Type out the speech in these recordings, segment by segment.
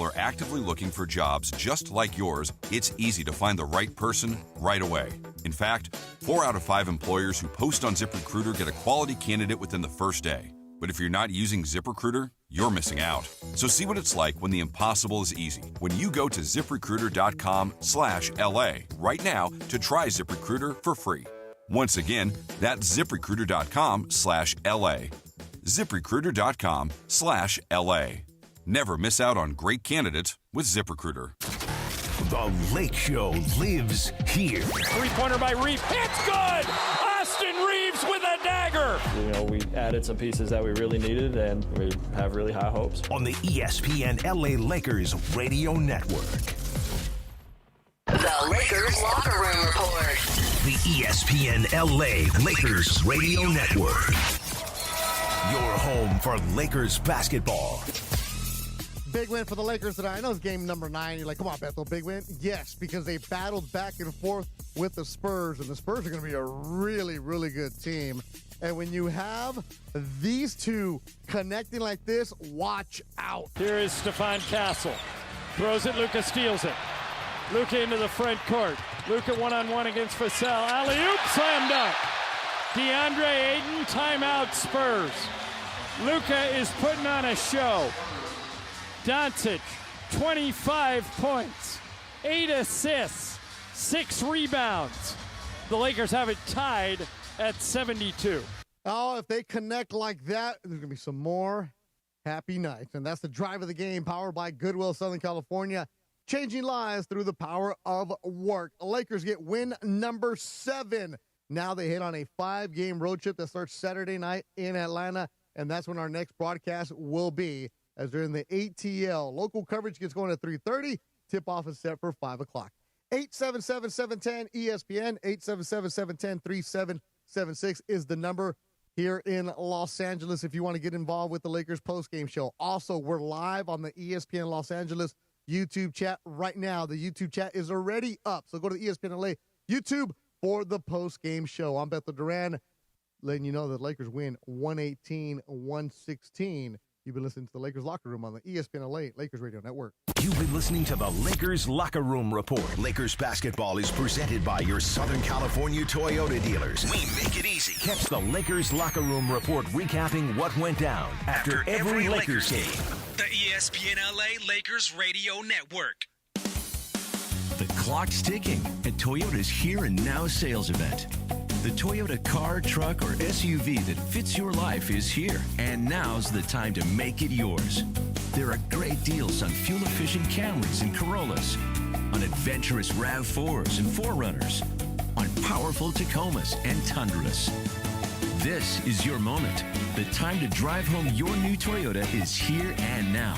are actively looking for jobs just like yours, it's easy to find the right person right away. In fact, 4 out of 5 employers who post on ZipRecruiter get a quality candidate within the first day. But if you're not using ZipRecruiter, you're missing out. So see what it's like when the impossible is easy. When you go to ZipRecruiter.com/LA right now to try ZipRecruiter for free. Once again, that's ZipRecruiter.com/LA. ZipRecruiter.com/LA. Never miss out on great candidates with ZipRecruiter. The Lake Show lives here. Three-pointer by Reeves. It's good! Austin Reeves with a dagger! You know, we added some pieces that we really needed, and we have really high hopes. On the ESPN LA Lakers Radio Network. The Lakers Locker Room Report. The ESPN LA Lakers Radio Network. Your home for Lakers basketball. Big win for the Lakers tonight. I know it's game number 9. You're like, come on, Bethel, big win? Yes, because they battled back and forth with the Spurs, and the Spurs are going to be a really, really good team. And when you have these two connecting like this, watch out. Here is Stephon Castle. Throws it, Luka steals it. Luka into the front court. Luka one-on-one against Vassell. Alley-oop, slam dunk. DeAndre Ayton, timeout Spurs. Luka is putting on a show. Doncic, 25 points, 8 assists, 6 rebounds. The Lakers have it tied at 72. Oh, if they connect like that, there's going to be some more happy nights. And that's the drive of the game, powered by Goodwill, Southern California. Changing lives through the power of work. The Lakers get win number 7. Now they hit on a 5-game road trip that starts Saturday night in Atlanta. And that's when our next broadcast will be, as they're in the ATL. Local coverage gets going at 3:30. Tip-off is set for 5 o'clock. 877-710-ESPN, 877-710-3776 is the number here in Los Angeles if you want to get involved with the Lakers postgame show. Also, we're live on the ESPN Los Angeles YouTube chat right now. The YouTube chat is already up, so go to the ESPN LA YouTube for the postgame show. I'm Bethel Duran, letting you know that Lakers win 118-116. You've been listening to the Lakers Locker Room on the ESPN LA Lakers Radio Network. You've been listening to the Lakers Locker Room Report. Lakers basketball is presented by your Southern California Toyota dealers. We make it easy. Catch the Lakers Locker Room Report recapping what went down after every Lakers game. The ESPN LA Lakers Radio Network. The clock's ticking at Toyota's Here and Now sales event. The Toyota car, truck, or SUV that fits your life is here, and now's the time to make it yours. There are great deals on fuel-efficient Camrys and Corollas, on adventurous RAV4s and 4Runners, on powerful Tacomas and Tundras. This is your moment. The time to drive home your new Toyota is here and now.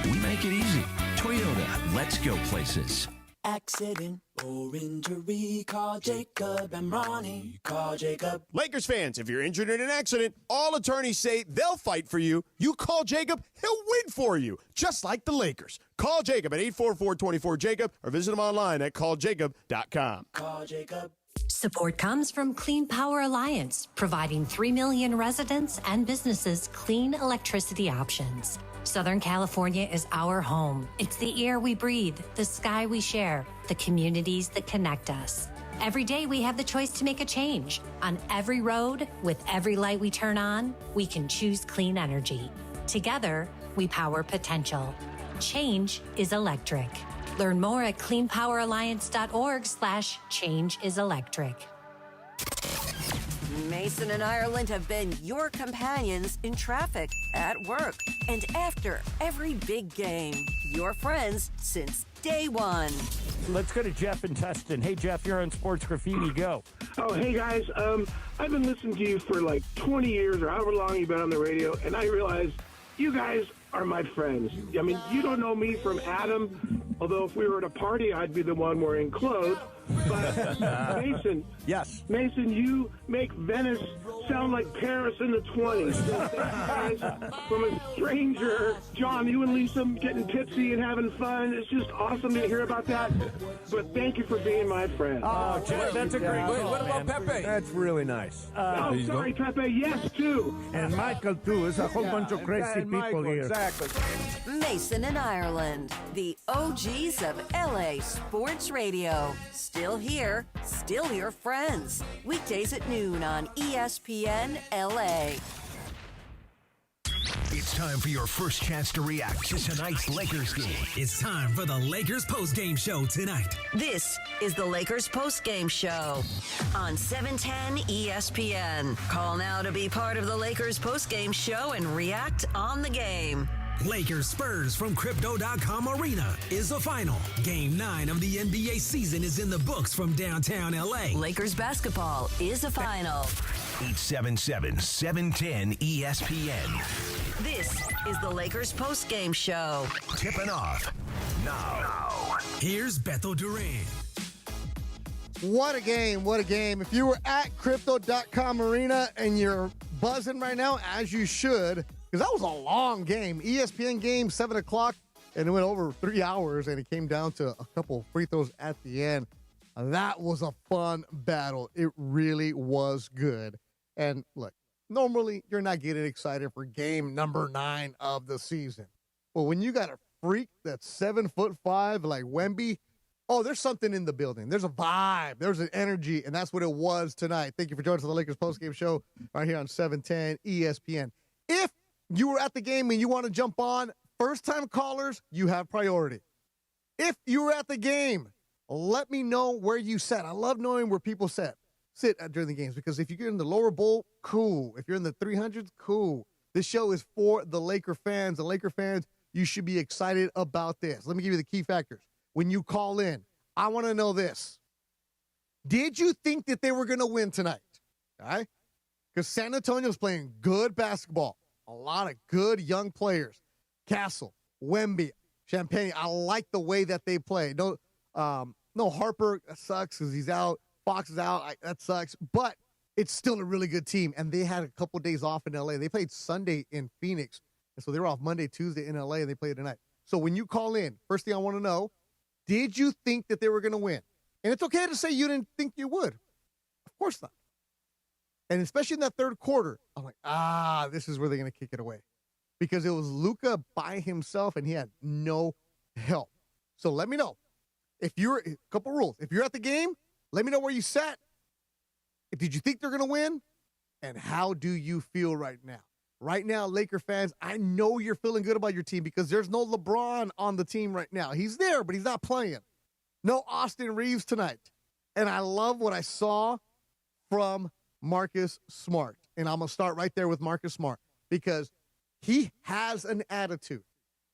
We make it easy. Toyota, let's go places. Accident or injury, call Jacob and Ronnie. Call Jacob. Lakers fans, if you're injured in an accident, all attorneys say they'll fight for you. You call Jacob, he'll win for you, just like the Lakers. Call Jacob at 844-24-JACOB or visit him online at calljacob.com. Call Jacob. Support comes from Clean Power Alliance, providing 3 million residents and businesses clean electricity options. Southern California is our home. It's the air we breathe, the sky we share, the communities that connect us. Every day we have the choice to make a change. On every road, with every light we turn on, we can choose clean energy. Together, we power potential. Change is electric. Learn more at cleanpoweralliance.org/changeIsElectric. Mason and Ireland have been your companions in traffic, at work, and after every big game. Your friends since day one. Let's go to Jeff in Tustin. Hey, Jeff, you're on Sports Graffiti. Go. Oh, hey, guys. I've been listening to you for like 20 years or however long you've been on the radio, and I realize you guys are my friends. I mean, you don't know me from Adam, although if we were at a party, I'd be the one wearing clothes. But Mason, yes, Mason, you make Venice sound like Paris in the 20s. Thanks, guys. From a stranger, John, you and Lisa getting tipsy and having fun. It's just awesome to hear about that. But thank you for being my friend. Oh, Jeff, that's a great Wait, call, what about man. Pepe? That's really nice. Oh, sorry, Pepe. Yes, too. And Michael, too. There's a whole bunch of crazy people Michael, here. Exactly. Mason and Ireland, the OGs of LA Sports Radio. Still here, still your friends. Weekdays at noon on ESPN LA. It's time for your first chance to react to tonight's Lakers game. It's time for the Lakers postgame show tonight. This is the Lakers postgame show on 710 ESPN. Call now to be part of the Lakers postgame show and react on the game. Lakers Spurs from Crypto.com Arena is the final. Game 9 of the NBA season is in the books from downtown LA. Lakers basketball is a final. 877-710 ESPN. This is the Lakers postgame show. Tipping off now. Here's Beto Duran. What a game. What a game. If you were at Crypto.com Arena and you're buzzing right now, as you should, because that was a long game. ESPN game, 7 o'clock, and it went over 3 hours, and it came down to a couple of free throws at the end. That was a fun battle. It really was good. And look, normally you're not getting excited for game number 9 of the season. But when you got a freak that's 7'5" like Wemby, oh, there's something in the building. There's a vibe. There's an energy, and that's what it was tonight. Thank you for joining us on the Lakers postgame show right here on 710 ESPN. If you were at the game and you want to jump on, first-time callers, you have priority. If you were at the game, let me know where you sat. I love knowing where people sit during the games, because if you're in the lower bowl, cool. If you're in the 300s, cool. This show is for the Laker fans. The Laker fans, you should be excited about this. Let me give you the key factors. When you call in, I want to know this. Did you think that they were going to win tonight? All right? Because San Antonio's playing good basketball. A lot of good young players. Castle, Wemby, Champagne. I like the way that they play. No Harper, that sucks because he's out. Fox is out. That sucks. But it's still a really good team. And they had a couple days off in L.A. They played Sunday in Phoenix. And so they were off Monday, Tuesday in L.A., and they played tonight. So when you call in, first thing I want to know, did you think that they were going to win? And it's okay to say you didn't think you would. Of course not. And especially in that third quarter, I'm like, this is where they're going to kick it away. Because it was Luka by himself, and he had no help. So let me know. A couple rules. If you're at the game, let me know where you sat. Did you think they're going to win? And how do you feel right now? Right now, Laker fans, I know you're feeling good about your team because there's no LeBron on the team right now. He's there, but he's not playing. No Austin Reeves tonight. And I love what I saw from Marcus Smart. And I'm going to start right there with Marcus Smart because he has an attitude.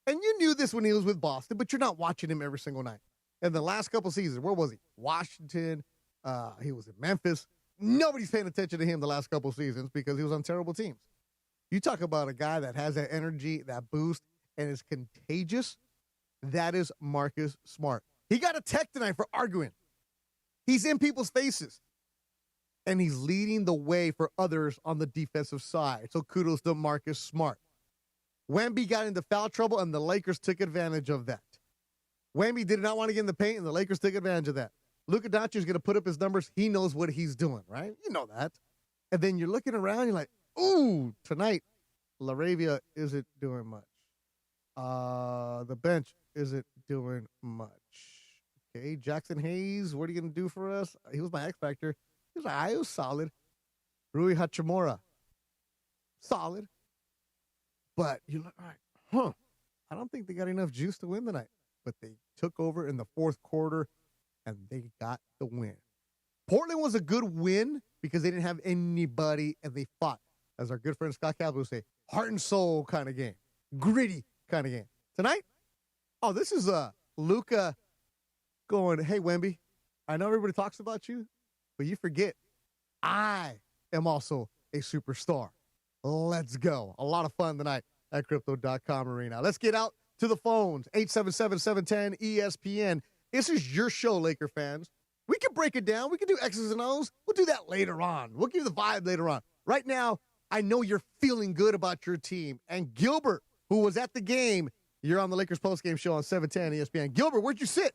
And you knew this when he was with Boston, but you're not watching him every single night. And the last couple seasons, where was he? Washington. He was in Memphis. Nobody's paying attention to him the last couple seasons because he was on terrible teams. You talk about a guy that has that energy, that boost, and is contagious. That is Marcus Smart. He got a tech tonight for arguing. He's in people's faces. And he's leading the way for others on the defensive side. So kudos to Marcus Smart. Wemby got into foul trouble, and the Lakers took advantage of that. Wemby did not want to get in the paint, and the Lakers took advantage of that. Luka Doncic is going to put up his numbers. He knows what he's doing, right? You know that. And then you're looking around, you're like, ooh, tonight, LaRavia isn't doing much. The bench isn't doing much. Okay, Jackson Hayes, what are you going to do for us? He was my X Factor. He was solid. Rui Hachimura, solid. But you're like, all right, I don't think they got enough juice to win tonight. But they took over in the fourth quarter, and they got the win. Portland was a good win because they didn't have anybody, and they fought. As our good friend Scott Campbell would say, heart and soul kind of game. Gritty kind of game. Tonight, this is Luka going, hey, Wemby, I know everybody talks about you, but you forget I am also a superstar. Let's go. A lot of fun tonight at Crypto.com Arena. Let's get out to the phones. 877-710-ESPN. This is your show, Laker fans. We can break it down. We can do X's and O's. We'll do that later on. We'll give you the vibe later on. Right now, I know you're feeling good about your team. And Gilbert, who was at the game, you're on the Lakers postgame show on 710 ESPN. Gilbert, where'd you sit?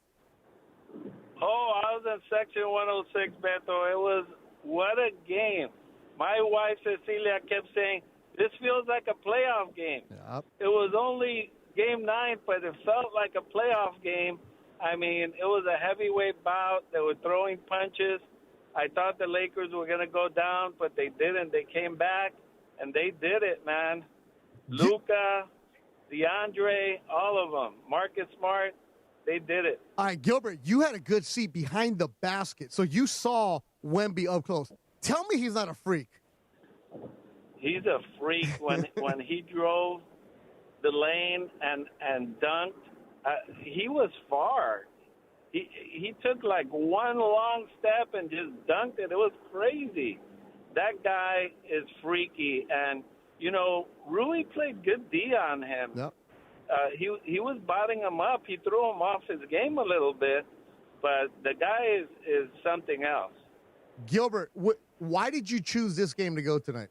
Oh, I was in section 106, Beto. What a game. My wife, Cecilia, kept saying, this feels like a playoff game. Yep. It was only game 9, but it felt like a playoff game. I mean, it was a heavyweight bout. They were throwing punches. I thought the Lakers were going to go down, but they didn't. They came back, and they did it, man. Luka, DeAndre, all of them. Marcus Smart, they did it. All right, Gilbert, you had a good seat behind the basket, so you saw Wemby up close. Tell me he's not a freak. He's a freak. When he drove the lane and dunked, he was far. He took like one long step and just dunked it. It was crazy. That guy is freaky. And, Rui played good D on him. Yep. He was botting him up. He threw him off his game a little bit. But the guy is something else. Gilbert, why did you choose this game to go tonight?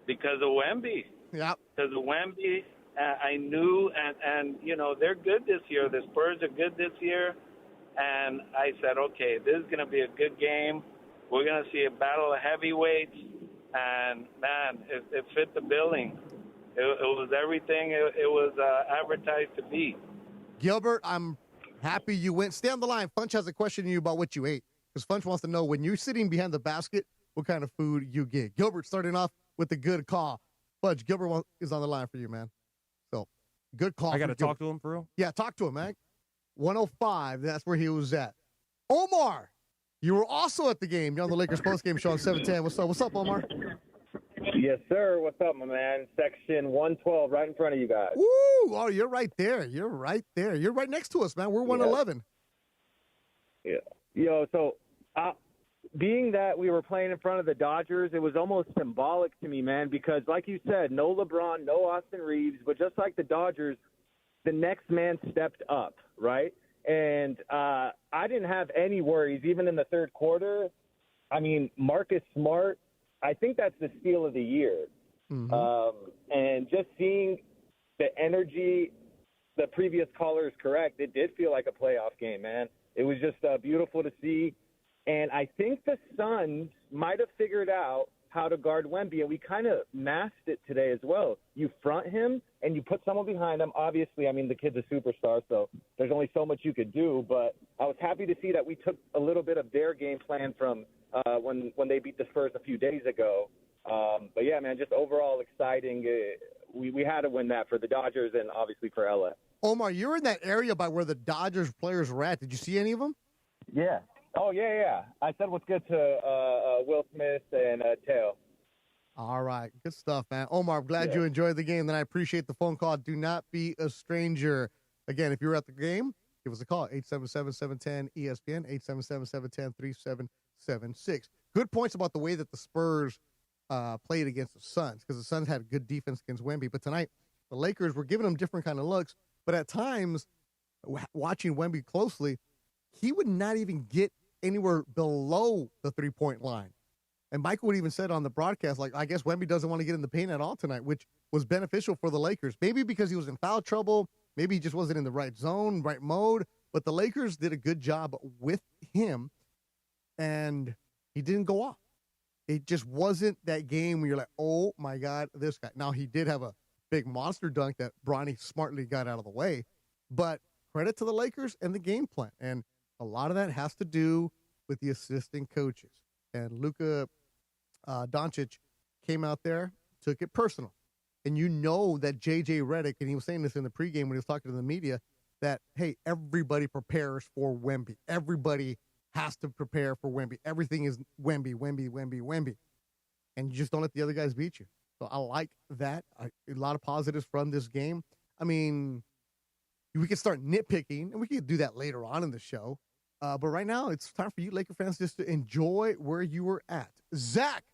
Because of Wemby. Yeah. Because of Wemby. I knew, and they're good this year. The Spurs are good this year. And I said, okay, this is going to be a good game. We're going to see a battle of heavyweights. And, man, it fit the billing. It was everything it was advertised to be. Gilbert, I'm happy you went. Stay on the line. Funch has a question to you about what you ate. Because Funch wants to know, when you're sitting behind the basket, what kind of food you get. Gilbert starting off with a good call. Fudge, Gilbert is on the line for you, man. So, good call. I got to talk to him, for real? Yeah, talk to him, man. 105, that's where he was at. Omar, you were also at the game. You're on the Lakers postgame show on 710. What's up, Omar? Yes, sir. What's up, my man? Section 112, right in front of you guys. Woo! Oh, you're right there. You're right there. You're right next to us, man. We're 111. Yeah. Yo, so being that we were playing in front of the Dodgers, it was almost symbolic to me, man, because like you said, no LeBron, no Austin Reeves, but just like the Dodgers, the next man stepped up, right? And I didn't have any worries, even in the third quarter. I mean, Marcus Smart, I think that's the steal of the year. Mm-hmm. And just seeing the energy, the previous caller is correct. It did feel like a playoff game, man. It was just beautiful to see. And I think the Suns might have figured out how to guard Wemby, and we kind of masked it today as well. You front him, and you put someone behind him. Obviously, I mean, the kid's a superstar, so there's only so much you could do. But I was happy to see that we took a little bit of their game plan from when they beat the Spurs a few days ago. But, yeah, man, just overall exciting. We had to win that for the Dodgers and obviously for L.A. Omar, you're in that area by where the Dodgers players were at. Did you see any of them? Yeah. Oh, yeah. I said what's good to Will Smith and Teo. All right. Good stuff, man. Omar, I'm glad you enjoyed the game, and I appreciate the phone call. Do not be a Again, if you're at the game, give us a call, 877-710-ESPN, 877-710-3776. Good points about the way that the Spurs played against the Suns, because the Suns had good defense against Wemby. But tonight, the Lakers were giving them different kind of looks. But at times, watching Wemby closely, he would not even get anywhere below the three-point line. And Michael would even said on the broadcast, like, I guess Wemby doesn't want to get in the paint at all tonight, which was beneficial for the Lakers. Maybe because he was in foul trouble. Maybe he just wasn't in the right zone, right mode. But the Lakers did a good job with him, and he didn't go off. It just wasn't that game where you're like, oh, my God, this guy. Now, he did have a big monster dunk that Bronny smartly got out of the way. But credit to the Lakers and the game plan. And a lot of that has to do with the assistant coaches. And Luka Doncic came out there, took it personal. And you know that J.J. Redick, and he was saying this in the pregame when he was talking to the media, that, hey, everybody prepares for Wemby. Everybody has to prepare for Wemby. Everything is Wemby. And you just don't let the other guys beat you. So I like that. A lot of positives from this game. I mean, we can start nitpicking, and we can do that later on in the show. But right now, it's time for you Laker fans just to enjoy where you were at. Zach,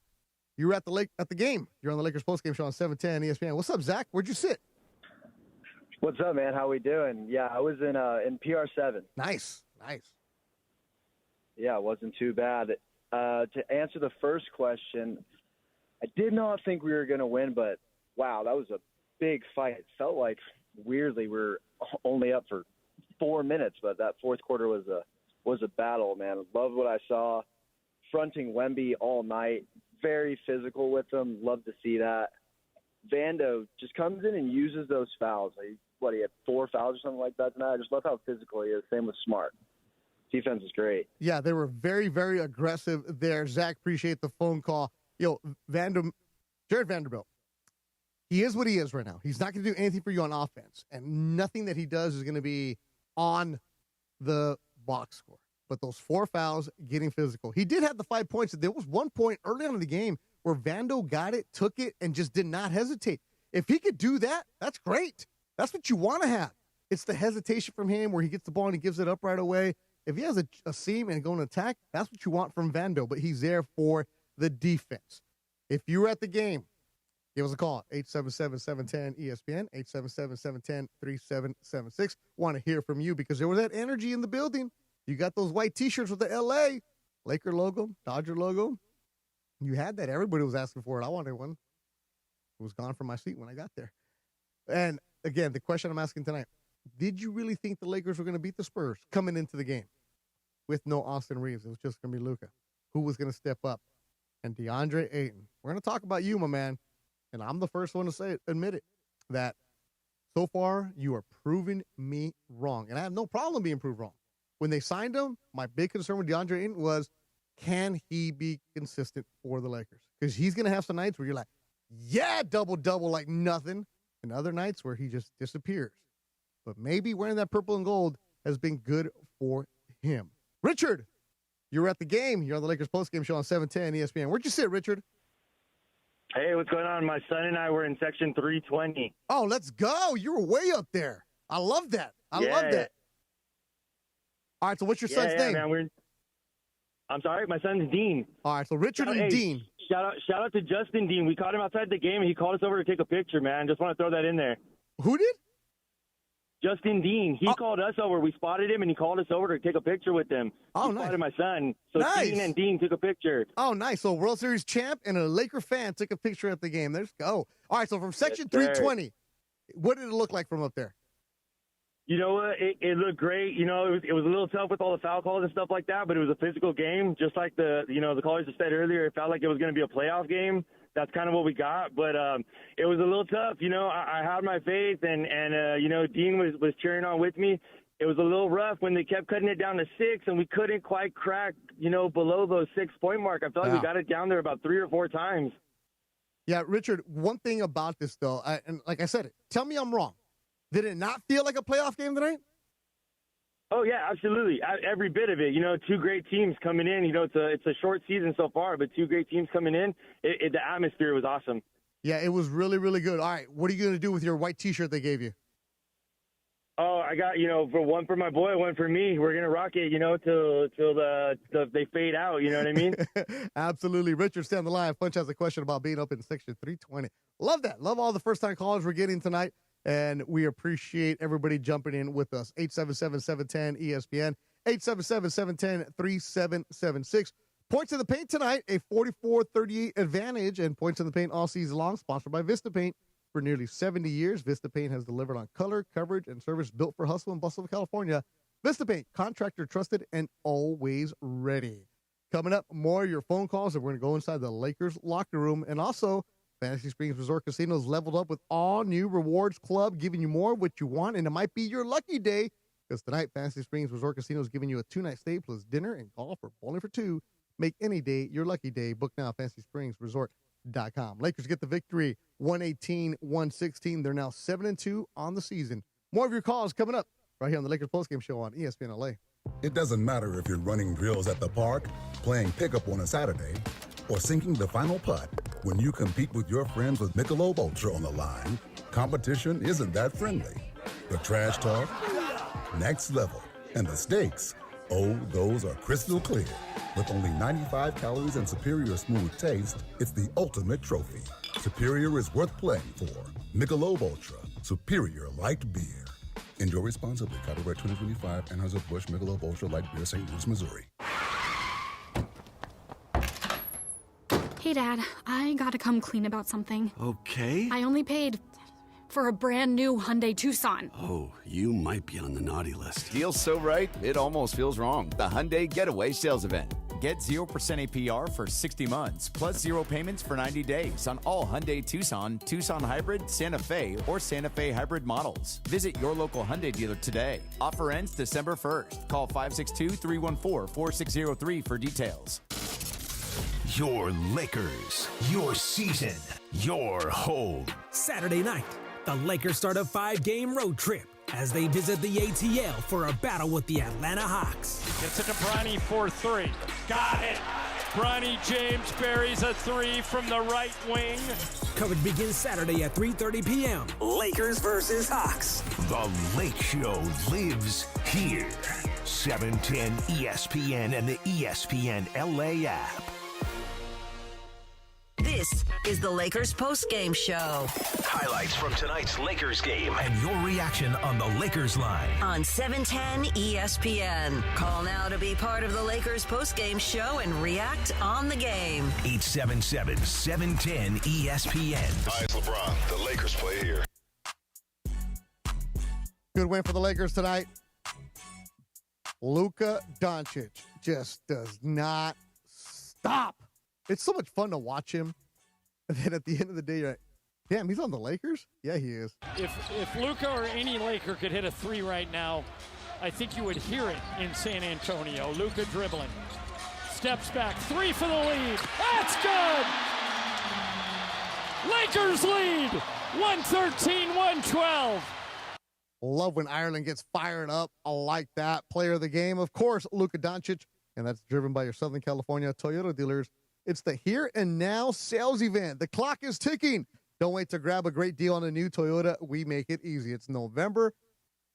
you were at the game. You're on the Lakers postgame show on 710 ESPN. What's up, Zach? Where'd you sit? What's up, man? How we doing? Yeah, I was in PR7. Nice. Yeah, it wasn't too bad. To answer the first question, I did not think we were going to win, but wow, that was a big fight. It felt like, weirdly, we were only up for 4 minutes, but that fourth quarter was a battle, man. Loved what I saw. Fronting Wemby all night, very physical with him. Love to see that. Vando just comes in and uses those fouls. He had 4 fouls or something like that tonight. I just love how physical he is. Same with Smart. Defense is great. Yeah, they were very, very aggressive there. Zach, appreciate the phone call. Jared Vanderbilt, he is what he is right now. He's not going to do anything for you on offense, and nothing that he does is going to be on the box score. But those 4 fouls, getting physical. He did have the 5 points. There was one point early on in the game where Vando got it, took it, and just did not hesitate. If he could do that, that's great. That's what you want to have. It's the hesitation from him where he gets the ball and he gives it up right away. If he has a seam and go to attack, that's what you want from Vando, but he's there for the defense. If you were at the game, give us a call, 877-710-ESPN, 877-710-3776. Want to hear from you because there was that energy in the building. You got those white T-shirts with the L.A. Laker logo, Dodger logo. You had that. Everybody was asking for it. I wanted one. It was gone from my seat when I got there. And, again, the question I'm asking tonight, did you really think the Lakers were going to beat the Spurs coming into the game with no Austin Reeves? It was just going to be Luka. Who was going to step up? And DeAndre Ayton. We're going to talk about you, my man. And I'm the first one to admit it, that so far you are proving me wrong. And I have no problem being proved wrong. When they signed him, my big concern with DeAndre Ayton was, can he be consistent for the Lakers? Because he's going to have some nights where you're like, yeah, double-double like nothing. And other nights where he just disappears. But maybe wearing that purple and gold has been good for him. Richard, you were at the game. You're on the Lakers postgame show on 710 ESPN. Where'd you sit, Richard? Hey, what's going on? My son and I were in section 320. Oh, let's go. You were way up there. I love that. I love that. All right, so what's your son's name? Man, I'm sorry, my son's Dean. All right, so Richard and Dean. Shout out to Justin Dean. We caught him outside the game, and he called us over to take a picture, man. Just want to throw that in there. Who did? Justin Dean. He called us over. We spotted him, and he called us over to take a picture with him. Oh, he nice. Spotted my son. So nice. Dean and Dean took a picture. Oh, nice. So World Series champ and a Laker fan took a picture at the game. Let's go. All right, so from section 320, what did it look like from up there? You know what? It looked great. You know, it was a little tough with all the foul calls and stuff like that, but it was a physical game. Just like the callers just said earlier, it felt like it was going to be a playoff game. That's kind of what we got. But it was a little tough. You know, I had my faith, and Dean was cheering on with me. It was a little rough when they kept cutting it down to 6, and we couldn't quite crack, below those 6-point mark. I felt like we got it down there about 3 or 4 times. Yeah, Richard, one thing about this, though, and like I said, tell me I'm wrong. Did it not feel like a playoff game tonight? Oh, yeah, absolutely. Every bit of it. 2 great teams coming in. It's a short season so far, but 2 great teams coming in. The atmosphere was awesome. Yeah, it was really, really good. All right, what are you going to do with your white T-shirt they gave you? Oh, I got, for one for my boy, one for me. We're going to rock it, till they fade out. You know what I mean? Absolutely. Richard, stay on the line. Punch has a question about being up in section 320. Love that. Love all the first-time callers we're getting tonight. And we appreciate everybody jumping in with us. 877-710-ESPN, 877-710-3776. Points in the paint tonight, a 44-38 advantage, and points in the paint all season long, sponsored by Vista Paint. For nearly 70 years, Vista Paint has delivered on color, coverage, and service built for hustle and bustle of California. Vista Paint, contractor trusted and always ready. Coming up, more of your phone calls, and we're going to go inside the Lakers locker room. And also, Fantasy Springs Resort Casino is leveled up with all new rewards club, giving you more of what you want, and it might be your lucky day, because tonight, Fantasy Springs Resort Casino is giving you a 2-night stay plus dinner and golf or bowling for 2. Make any day your lucky day. Book now at FantasySpringsResort.com. Lakers get the victory, 118-116. They're now 7-2 on the season. More of your calls coming up right here on the Lakers postgame show on ESPN LA. It doesn't matter if you're running drills at the park, playing pickup on a Saturday, or sinking the final putt. When you compete with your friends with Michelob Ultra on the line, competition isn't that friendly. The trash talk, next level. And the stakes, oh, those are crystal clear. With only 95 calories and superior smooth taste, it's the ultimate trophy. Superior is worth playing for. Michelob Ultra, superior light beer. Enjoy responsibly. Copyright 2025, Anheuser-Busch Michelob Ultra Light Beer, St. Louis, Missouri. Hey, Dad, I gotta come clean about something. Okay. I only paid for a brand new Hyundai Tucson. Oh, you might be on the naughty list. Deal's so right, it almost feels wrong. The Hyundai Getaway Sales Event. Get 0% APR for 60 months, plus 0 payments for 90 days on all Hyundai Tucson, Tucson Hybrid, Santa Fe, or Santa Fe Hybrid models. Visit your local Hyundai dealer today. Offer ends December 1st. Call 562-314-4603 for details. Your Lakers, your season, your home. Saturday night, the Lakers start a 5-game road trip as they visit the ATL for a battle with the Atlanta Hawks. Gets it to Bronny for 3. Got it. Bronny James buries a 3 from the right wing. Coverage begins Saturday at 3:30 p.m. Lakers versus Hawks. The Lake Show lives here. 710 ESPN and the ESPN LA app. This is the Lakers postgame show. Highlights from tonight's Lakers game and your reaction on the Lakers line. On 710 ESPN. Call now to be part of the Lakers postgame show and react on the game. 877-710 ESPN. Hi, it's LeBron. The Lakers play here. Good win for the Lakers tonight. Luka Doncic just does not stop. It's so much fun to watch him. And then at the end of the day, you're like, damn, he's on the Lakers? Yeah, he is. If Luka or any Laker could hit a 3 right now, I think you would hear it in San Antonio. Luka dribbling. Steps back. 3 for the lead. That's good! Lakers lead! 113-112. Love when Ireland gets fired up. I like that. Player of the game, of course, Luka Doncic. And that's driven by your Southern California Toyota dealers. It's the Here and Now sales event. The clock is ticking. Don't wait to grab a great deal on a new Toyota. We make it easy. It's November,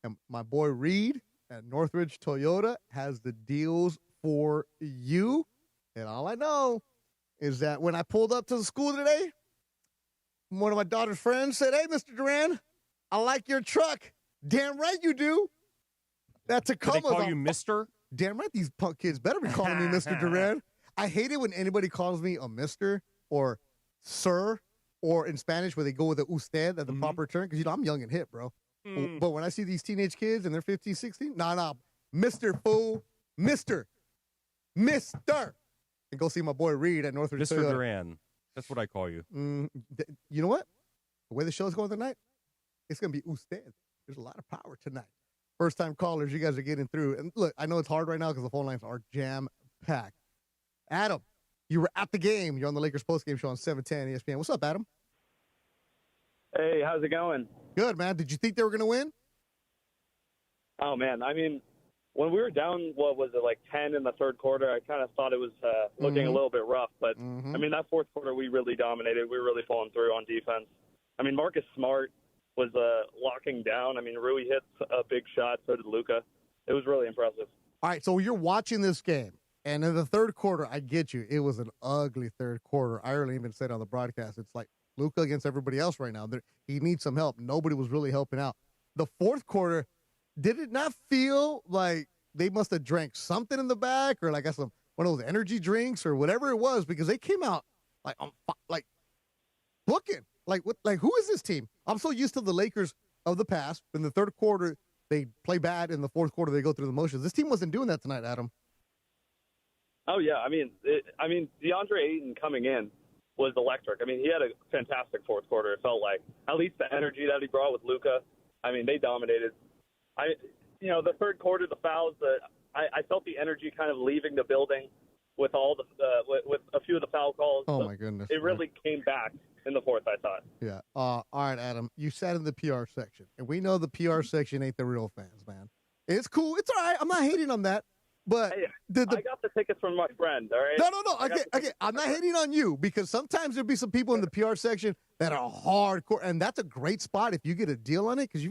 and my boy Reed at Northridge Toyota has the deals for you. And all I know is that when I pulled up to the school today, one of my daughter's friends said, "Hey, Mr. Duran, I like your truck." Damn right you do. That Tacoma. Do they call you Mr.? Damn right these punk kids better be calling me Mr. Duran. I hate it when anybody calls me a Mr. or Sir, or in Spanish where they go with the usted at the proper term, because, I'm young and hip, bro. But when I see these teenage kids and they're 15, 16, nah, Mr. Fool, Mr. And go see my boy Reed at Northridge Mr. Toyota. Duran. That's what I call you. You know what? The way the show's going tonight, it's going to be usted. There's a lot of power tonight. First-time callers, you guys are getting through. And look, I know it's hard right now because the phone lines are jam-packed. Adam, you were at the game. You're on the Lakers postgame show on 710 ESPN. What's up, Adam? Hey, how's it going? Good, man. Did you think they were going to win? Oh, man. I mean, when we were down, what was it, like 10 in the third quarter, I kind of thought it was looking a little bit rough. But, I mean, that fourth quarter, we really dominated. We were really falling through on defense. I mean, Marcus Smart was locking down. I mean, Rui hit a big shot. So did Luka. It was really impressive. All right, so you're watching this game. And in the third quarter, I get you. It was an ugly third quarter. Ireland even said on the broadcast, it's like Luka against everybody else right now. He needs some help. Nobody was really helping out. The fourth quarter, did it not feel like they must have drank something in the back, or like one of those energy drinks or whatever it was? Because they came out like booking. Like who is this team? I'm so used to the Lakers of the past. In the third quarter, they play bad. In the fourth quarter, they go through the motions. This team wasn't doing that tonight, Adam. Oh, yeah. I mean, DeAndre Ayton coming in was electric. I mean, he had a fantastic fourth quarter, it felt like. At least the energy that he brought with Luka, I mean, they dominated. The third quarter, the fouls, I felt the energy kind of leaving the building with all the with a few of the foul calls. Oh, my goodness. It really came back in the fourth, I thought. Yeah. All right, Adam, you sat in the PR section, and we know the PR section ain't the real fans, man. It's cool. It's all right. I'm not hating on that. But I got the tickets from my friend, all right? No. Okay. I'm not hating on you, because sometimes there'll be some people in the PR section that are hardcore, and that's a great spot if you get a deal on it, because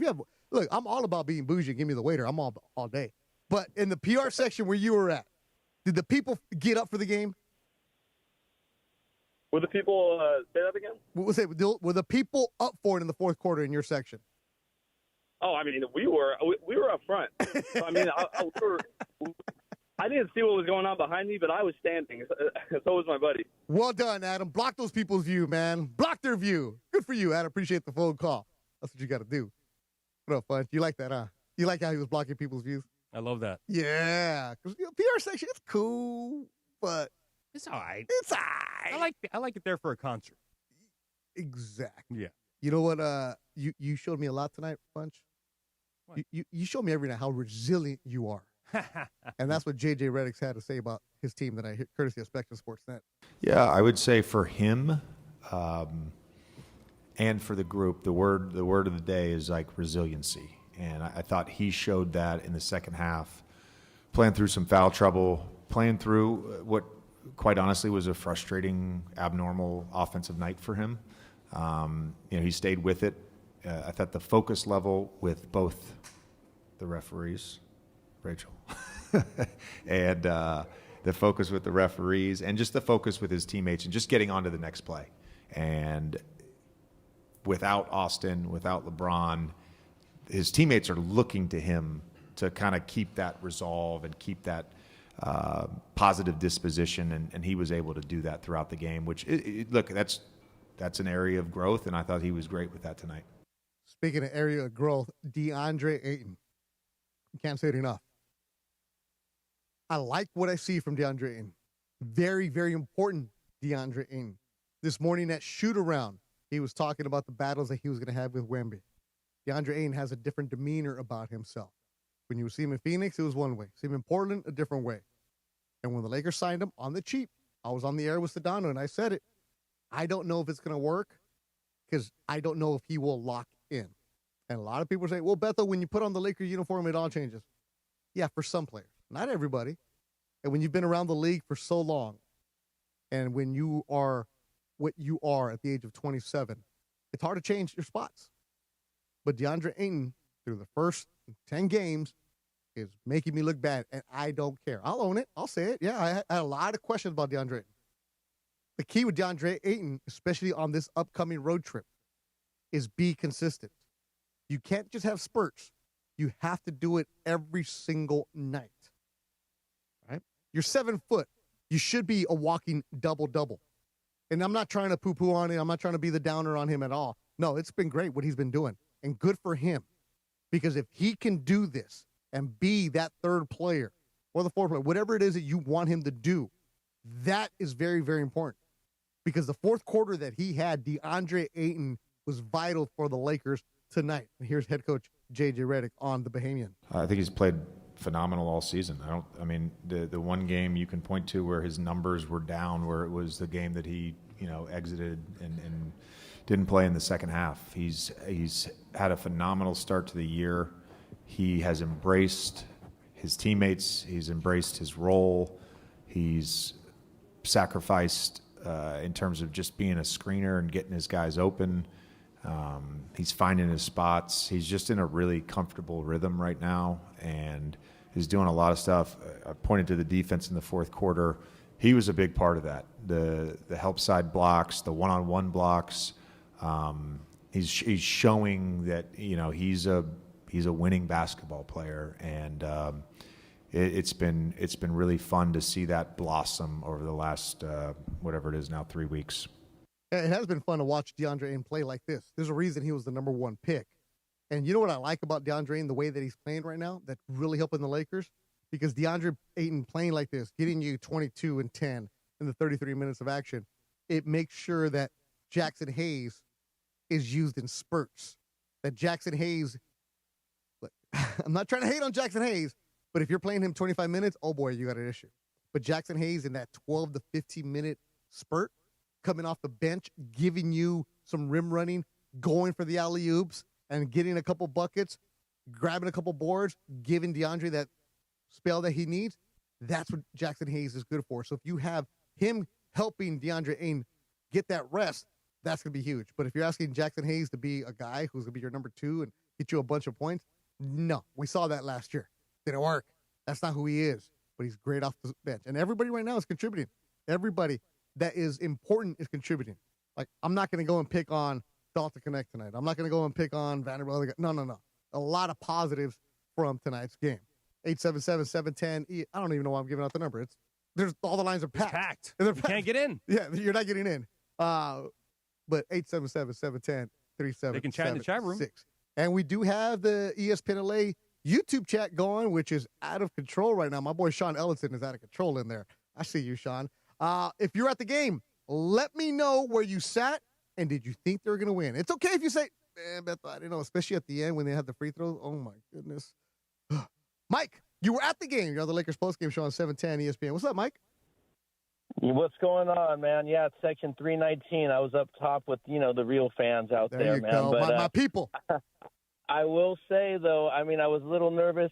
look, I'm all about being bougie. Give me the waiter. I'm all day. But in the PR section where you were at, did the people get up for the game? Were the people, say that again? Were the people up for it in the fourth quarter in your section? Oh, I mean, we were up front. So, I mean, I didn't see what was going on behind me, but I was standing. So was my buddy. Well done, Adam. Block those people's view, man. Block their view. Good for you, Adam. Appreciate the phone call. That's what you got to do. What up, Fudge? You like that, huh? You like how he was blocking people's views? I love that. Yeah. Because PR section, it's cool, but it's all right. It's all right. I like it there for a concert. Exactly. Yeah. You know what? You showed me a lot tonight, Bunch. You showed me every night how resilient you are. And that's what J.J. Redick's had to say about his team tonight, courtesy of Spectrum Sportsnet. Yeah, I would say for him and for the group, the word of the day is like resiliency. And I thought he showed that in the second half, playing through some foul trouble, playing through what, quite honestly, was a frustrating, abnormal offensive night for him. He stayed with it. I thought the focus level with both the referees, Rachel, and the focus with the referees and just the focus with his teammates and just getting on to the next play. And without Austin, without LeBron, his teammates are looking to him to kind of keep that resolve and keep that positive disposition, and he was able to do that throughout the game, which, look, that's an area of growth, and I thought he was great with that tonight. Speaking of area of growth, DeAndre Ayton. Can't say it enough. I like what I see from DeAndre Ayton. Very, very important DeAndre Ayton. This morning at shoot-around, he was talking about the battles that he was going to have with Wemby. DeAndre Ayton has a different demeanor about himself. When you see him in Phoenix, it was one way. See him in Portland, a different way. And when the Lakers signed him on the cheap, I was on the air with Sedano, and I said it. I don't know if it's going to work because I don't know if he will lock in. And a lot of people say, well, Bethel, when you put on the Lakers uniform, it all changes. Yeah, for some players. Not everybody. And when you've been around the league for so long, and when you are what you are at the age of 27, it's hard to change your spots. But DeAndre Ayton, through the first 10 games, is making me look bad, and I don't care. I'll own it. I'll say it. Yeah, I had a lot of questions about DeAndre Ayton. The key with DeAndre Ayton, especially on this upcoming road trip, is be consistent. You can't just have spurts. You have to do it every single night. Right? You're 7 foot. You should be a walking double-double. And I'm not trying to poo-poo on him. I'm not trying to be the downer on him at all. No, it's been great what he's been doing. And good for him. Because if he can do this and be that third player or the fourth player, whatever it is that you want him to do, that is very, very important. Because the fourth quarter that he had, DeAndre Ayton was vital for the Lakers tonight. And here's head coach J.J. Redick on the Bahamian. I think he's played phenomenal all season. The one game you can point to where his numbers were down, where it was the game that he, exited and didn't play in the second half. He's had a phenomenal start to the year. He has embraced his teammates. He's embraced his role. He's sacrificed in terms of just being a screener and getting his guys open. He's finding his spots. He's just in a really comfortable rhythm right now and is doing a lot of stuff. I pointed to the defense in the fourth quarter. He was a big part of that. The help side blocks, the one-on-one blocks. He's showing that he's a winning basketball player, and it's been really fun to see that blossom over the last whatever it is now, 3 weeks. It has been fun to watch DeAndre Ayton play like this. There's a reason he was the number one pick. And you know what I like about DeAndre Ayton, the way that he's playing right now, that's really helping the Lakers? Because DeAndre Ayton playing like this, getting you 22 and 10 in the 33 minutes of action, it makes sure that Jackson Hayes is used in spurts. That Jackson Hayes, I'm not trying to hate on Jackson Hayes, but if you're playing him 25 minutes, oh boy, you got an issue. But Jackson Hayes in that 12 to 15-minute spurt, coming off the bench, giving you some rim running, going for the alley-oops, and getting a couple buckets, grabbing a couple boards, giving DeAndre that spell that he needs, that's what Jackson Hayes is good for. So if you have him helping DeAndre Ayton get that rest, that's going to be huge. But if you're asking Jackson Hayes to be a guy who's going to be your number two and get you a bunch of points, no. We saw that last year. Didn't work. That's not who he is. But he's great off the bench. And everybody right now is contributing. Everybody that is important is contributing. Like, I'm not going to go and pick on Dalton Connect tonight. I'm not going to go and pick on Vanderbilt. No. A lot of positives from tonight's game. 877-710. I don't even know why I'm giving out the number. There's all the lines are packed. Packed. They're You packed. can't get in. Yeah, you're not getting in. But 877-710-3776. They can chat in the chat room. And we do have the ESPN LA YouTube chat going, which is out of control right now. My boy Sean Ellison is out of control in there. I see you, Sean. If you're at the game, let me know where you sat and did you think they were going to win. It's okay if you say, man, Beth, I didn't know, especially at the end when they had the free throws. Oh, my goodness. Mike, you were at the game. You're on the Lakers postgame show on 710 ESPN. What's up, Mike? What's going on, man? Yeah, it's section 319. I was up top with, the real fans out there, you man. go. But, my people. I will say, though, I mean, I was a little nervous,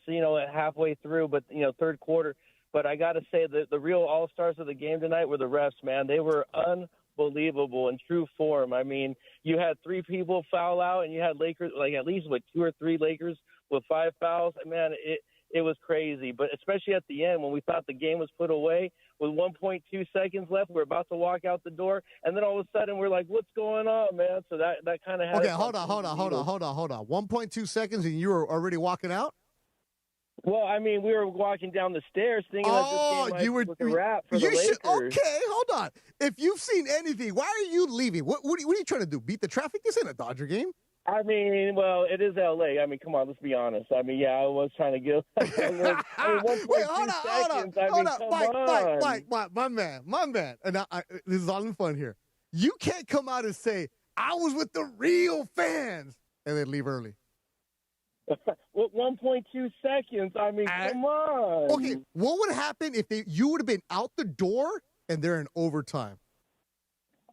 halfway through, but, third quarter. But I got to say that the real all-stars of the game tonight were the refs, man. They were unbelievable in true form. I mean, you had 3 people foul out, and you had Lakers, like at least, 2 or 3 Lakers with 5 fouls. Man, it was crazy. But especially at the end when we thought the game was put away with 1.2 seconds left, we're about to walk out the door, and then all of a sudden we're like, what's going on, man? So that kind of had Okay, hold on. 1.2 seconds and you were already walking out? Well, I mean, we were walking down the stairs thinking that this game was a wrap for the Lakers. Okay, hold on. If you've seen anything, why are you leaving? What are you trying to do? Beat the traffic? This ain't a Dodger game. I mean, well, it is L.A. I mean, come on, let's be honest. I mean, yeah, I was trying to get. Wait, hold on. Mike, my man. And this is all in fun here. You can't come out and say, I was with the real fans, and then leave early. With 1.2 seconds, I mean, come on. Okay, what would happen if you would have been out the door and they're in overtime?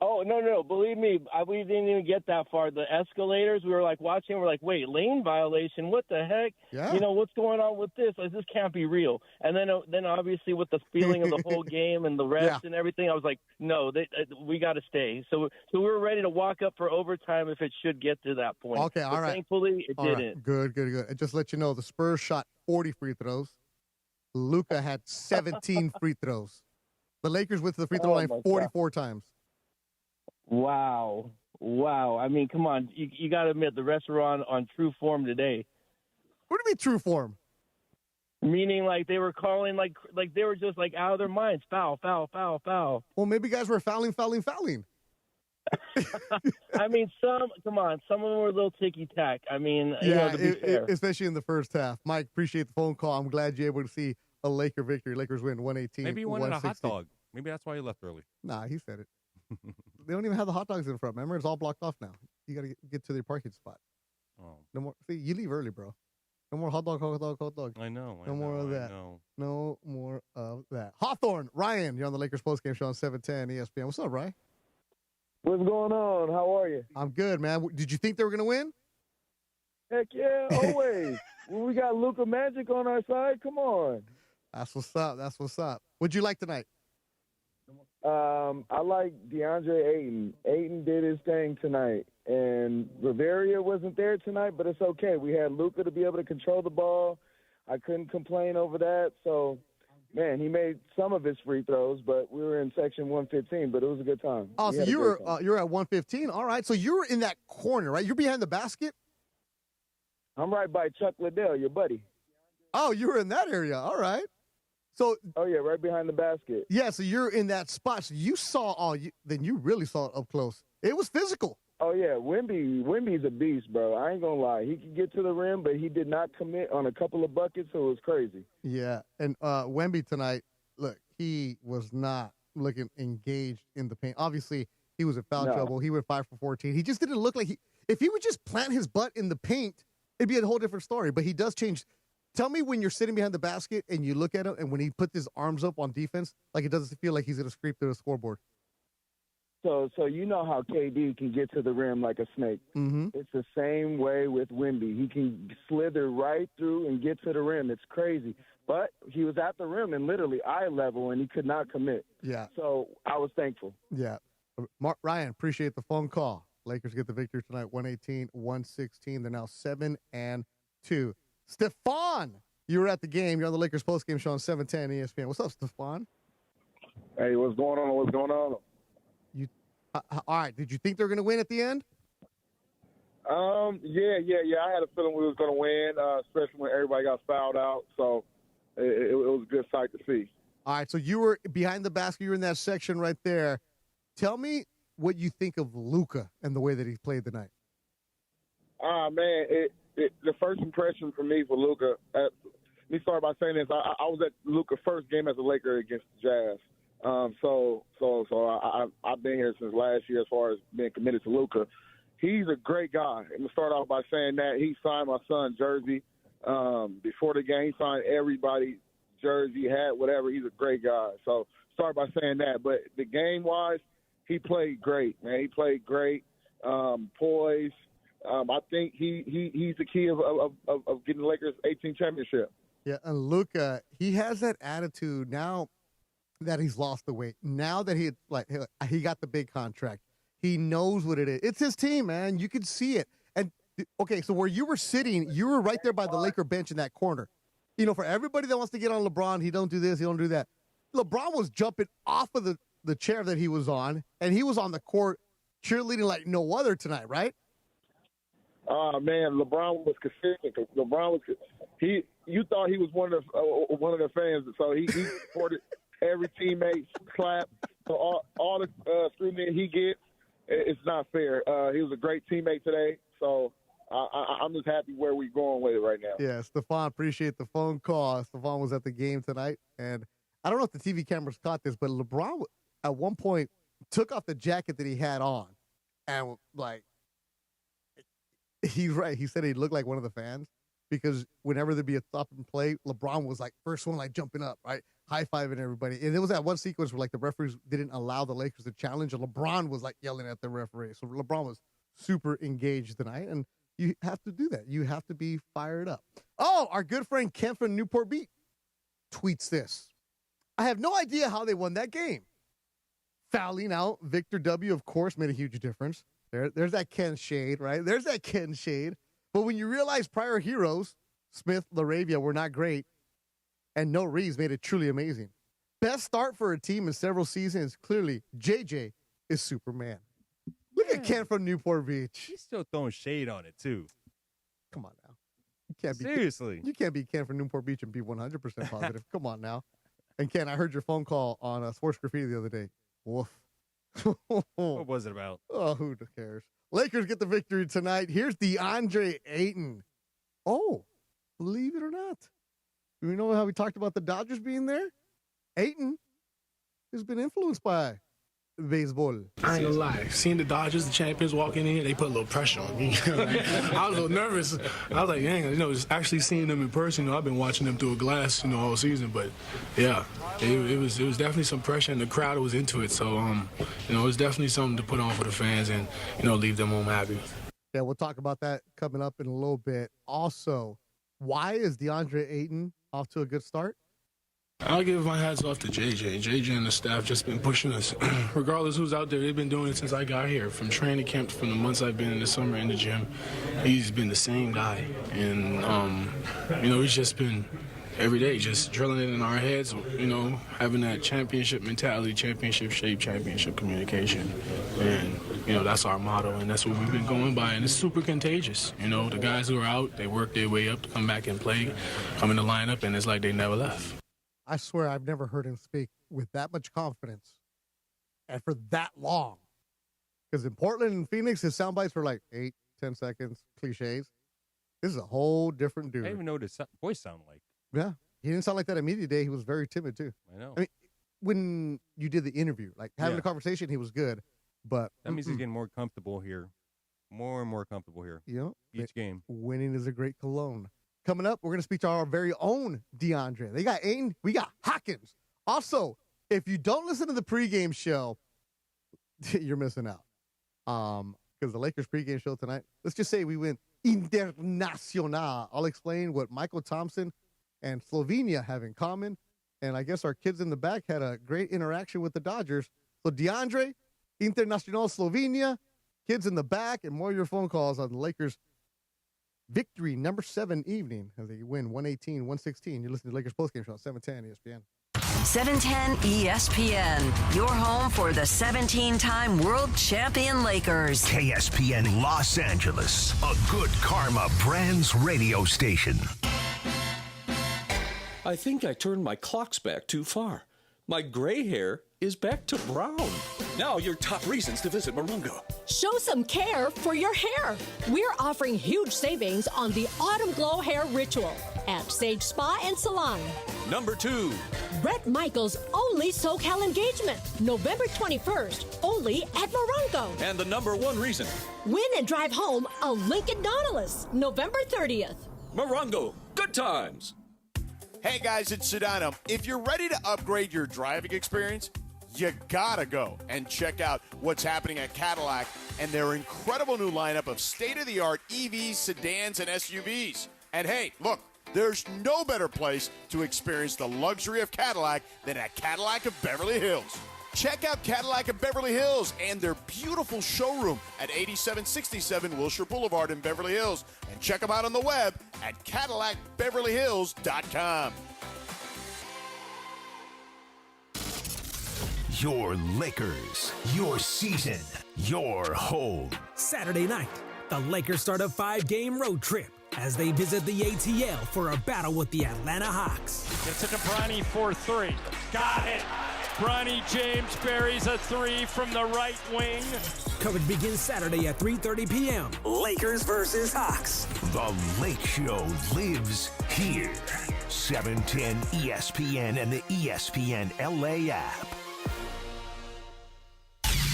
Oh, no. Believe me, we didn't even get that far. The escalators, we were like watching. We're like, wait, lane violation? What the heck? Yeah. What's going on with this? Like, this can't be real. And then obviously with the feeling of the whole game and the refs and everything, I was like, no, we got to stay. So we were ready to walk up for overtime if it should get to that point. Okay, all right. Thankfully, it didn't. Right. Good. And just let you know, the Spurs shot 40 free throws. Luka had 17 free throws. The Lakers went to the free throw line 44 times. Wow. I mean, come on. You got to admit, the refs were on true form today. What do you mean true form? Meaning, like, they were calling, like they were just, like, out of their minds. Foul. Well, maybe guys were fouling. I mean, some of them were a little ticky-tack. I mean, to be fair. Especially in the first half. Mike, appreciate the phone call. I'm glad you're able to see a Laker victory. Lakers win 118. Maybe you wanted a hot dog. Maybe that's why you left early. Nah, he said it. They don't even have the hot dogs in front. Remember, it's all blocked off now. You got to get to their parking spot. Oh. No more. See, you leave early, bro. No more hot dog. I know. No more of that. No more of that. Hawthorne, Ryan, you're on the Lakers postgame show on 710 ESPN. What's up, Ryan? What's going on? How are you? I'm good, man. Did you think they were going to win? Heck yeah, always. Well, we got Luka Magic on our side. Come on. That's what's up. What'd you like tonight? I like DeAndre Ayton. Ayton did his thing tonight, and Riveria wasn't there tonight, but it's okay. We had Luka to be able to control the ball. I couldn't complain over that. So, man, he made some of his free throws, but we were in section 115, but it was a good time. Oh, so you're at 115. All right. So you were in that corner, right? You're behind the basket? I'm right by Chuck Liddell, your buddy. Oh, you were in that area. All right. So, yeah, right behind the basket. Yeah, so you're in that spot. So you saw then you really saw it up close. It was physical. Oh, yeah, Wemby's a beast, bro. I ain't going to lie. He could get to the rim, but he did not commit on a couple of buckets, so it was crazy. Yeah, and Wemby tonight, look, he was not looking engaged in the paint. Obviously, he was in foul trouble. He went 5 for 14. He just didn't look like if he would just plant his butt in the paint, it'd be a whole different story. But he does change. Tell me when you're sitting behind the basket and you look at him, and when he puts his arms up on defense, like it doesn't feel like he's going to scrape through the scoreboard. So you know how KD can get to the rim like a snake. Mm-hmm. It's the same way with Wemby. He can slither right through and get to the rim. It's crazy. But he was at the rim and literally eye level, and he could not commit. Yeah. So I was thankful. Yeah. Ryan, appreciate the phone call. Lakers get the victory tonight, 118-116. They're now 7-2. Stephon, you were at the game. You're on the Lakers postgame show on 710 ESPN. What's up, Stephon? Hey, what's going on? All right. Did you think they were going to win at the end? Yeah. I had a feeling we was going to win, especially when everybody got fouled out. So, it was a good sight to see. All right, so you were behind the basket. You were in that section right there. Tell me what you think of Luka and the way that he played tonight. Man, the first impression for me for Luka, let me start by saying this. I was at Luka's first game as a Laker against the Jazz. So I've been here since last year as far as being committed to Luka. He's a great guy. I'm going to start off by saying that he signed my son's jersey before the game. He signed everybody's jersey, hat, whatever. He's a great guy. So start by saying that. But the game-wise, he played great, man. He played great, poised. I think he's the key of getting the Lakers 18 championship. Yeah, and Luka, he has that attitude now that he's lost the weight. Now that he got the big contract, he knows what it is. It's his team, man. You can see it. And okay, so where you were sitting, you were right there by the Laker bench in that corner. You know, for everybody that wants to get on LeBron, he don't do this, he don't do that. LeBron was jumping off of the chair that he was on, and he was on the court cheerleading like no other tonight, right? Man, LeBron was consistent. You thought he was one of the fans, so he supported every teammate, clap. So all the scrutiny he gets, it's not fair. He was a great teammate today, so I'm just happy where we're going with it right now. Yeah, Stephon, appreciate the phone call. Stephon was at the game tonight, and I don't know if the TV cameras caught this, but LeBron at one point took off the jacket that he had on, and he's right. He said he looked like one of the fans because whenever there'd be a stop and play, LeBron was first one jumping up, right, high-fiving everybody. And it was that one sequence where the referees didn't allow the Lakers to challenge, and LeBron was yelling at the referee. So LeBron was super engaged tonight, and you have to do that. You have to be fired up. Oh, our good friend Ken from Newport Beach tweets this. I have no idea how they won that game. Fouling out Victor W., of course, made a huge difference. There's that Ken shade, right? There's that Ken shade. But when you realize prior heroes, Smith, LaRavia, were not great, and no Reeves made it truly amazing. Best start for a team in several seasons. Clearly, JJ is Superman. Look at Ken from Newport Beach. He's still throwing shade on it, too. Come on now. You can't be Seriously. You can't be Ken from Newport Beach and be 100% positive. Come on now. And Ken, I heard your phone call on Sports Graffiti the other day. Woof. What was it about? Oh, who cares? Lakers get the victory tonight. Here's DeAndre Ayton. Oh, believe it or not. Do we know how we talked about the Dodgers being there? Ayton has been influenced by baseball. I ain't gonna lie. Seeing the Dodgers, the champions, walking in, they put a little pressure on me. I was a little nervous. I was like, dang, just actually seeing them in person, I've been watching them through a glass, all season. But yeah, it was definitely some pressure, and the crowd was into it. So, it was definitely something to put on for the fans and, leave them home happy. Yeah, we'll talk about that coming up in a little bit. Also, why is DeAndre Ayton off to a good start? I'll give my hats off to JJ. JJ and the staff just been pushing us. Regardless who's out there, they've been doing it since I got here. From training camp, from the months I've been in the summer in the gym, he's been the same guy. And, he's just been every day just drilling it in our heads, having that championship mentality, championship shape, championship communication. And, that's our motto, and that's what we've been going by. And it's super contagious. The guys who are out, they work their way up to come back and play, come in the lineup, and it's like they never left. I swear I've never heard him speak with that much confidence and for that long. Because in Portland and Phoenix, his sound bites were 8, 10 seconds, cliches. This is a whole different dude. I didn't even know what his voice sounded like. Yeah. He didn't sound like that immediate day. He was very timid, too. I know. I mean, when you did the interview, having a conversation, he was good. But that means he's getting more comfortable here. More and more comfortable here. Each game. Winning is a great cologne. Coming up, we're going to speak to our very own DeAndre. They got Ayton. We got Hawkins. Also, if you don't listen to the pregame show, you're missing out. Because the Lakers pregame show tonight, let's just say we went internacional. I'll explain what Michael Thompson and Slovenia have in common. And I guess our kids in the back had a great interaction with the Dodgers. So DeAndre, Internacional Slovenia, kids in the back, and more of your phone calls on the Lakers victory number 7 evening as they win 118-116. You're listening to Lakers Postgame Show on 710 ESPN. 710 ESPN, your home for the 17-time world champion Lakers. KSPN Los Angeles, a good karma brands radio station. I think I turned my clocks back too far. My gray hair is back to brown. Now your top reasons to visit Morongo. Show some care for your hair. We're offering huge savings on the Autumn Glow Hair Ritual at Sage Spa and Salon. Number 2. Bret Michaels' only SoCal engagement, November 21st, only at Morongo. And the number 1 reason. Win and drive home a Lincoln Nautilus, November 30th. Morongo, good times. Hey guys, it's Sedano. If you're ready to upgrade your driving experience, you gotta go and check out what's happening at Cadillac and their incredible new lineup of state-of-the-art EVs, sedans, and SUVs. And hey, look, there's no better place to experience the luxury of Cadillac than at Cadillac of Beverly Hills. Check out Cadillac of Beverly Hills and their beautiful showroom at 8767 Wilshire Boulevard in Beverly Hills. And check them out on the web at CadillacBeverlyHills.com. Your Lakers, your season, your home. Saturday night, the Lakers start a 5-game road trip as they visit the ATL for a battle with the Atlanta Hawks. Gets it to Bronny for 3. Got it. Bronny James buries a 3 from the right wing. Coverage begins Saturday at 3:30 p.m. Lakers versus Hawks. The Lake Show lives here. 710 ESPN and the ESPN LA app.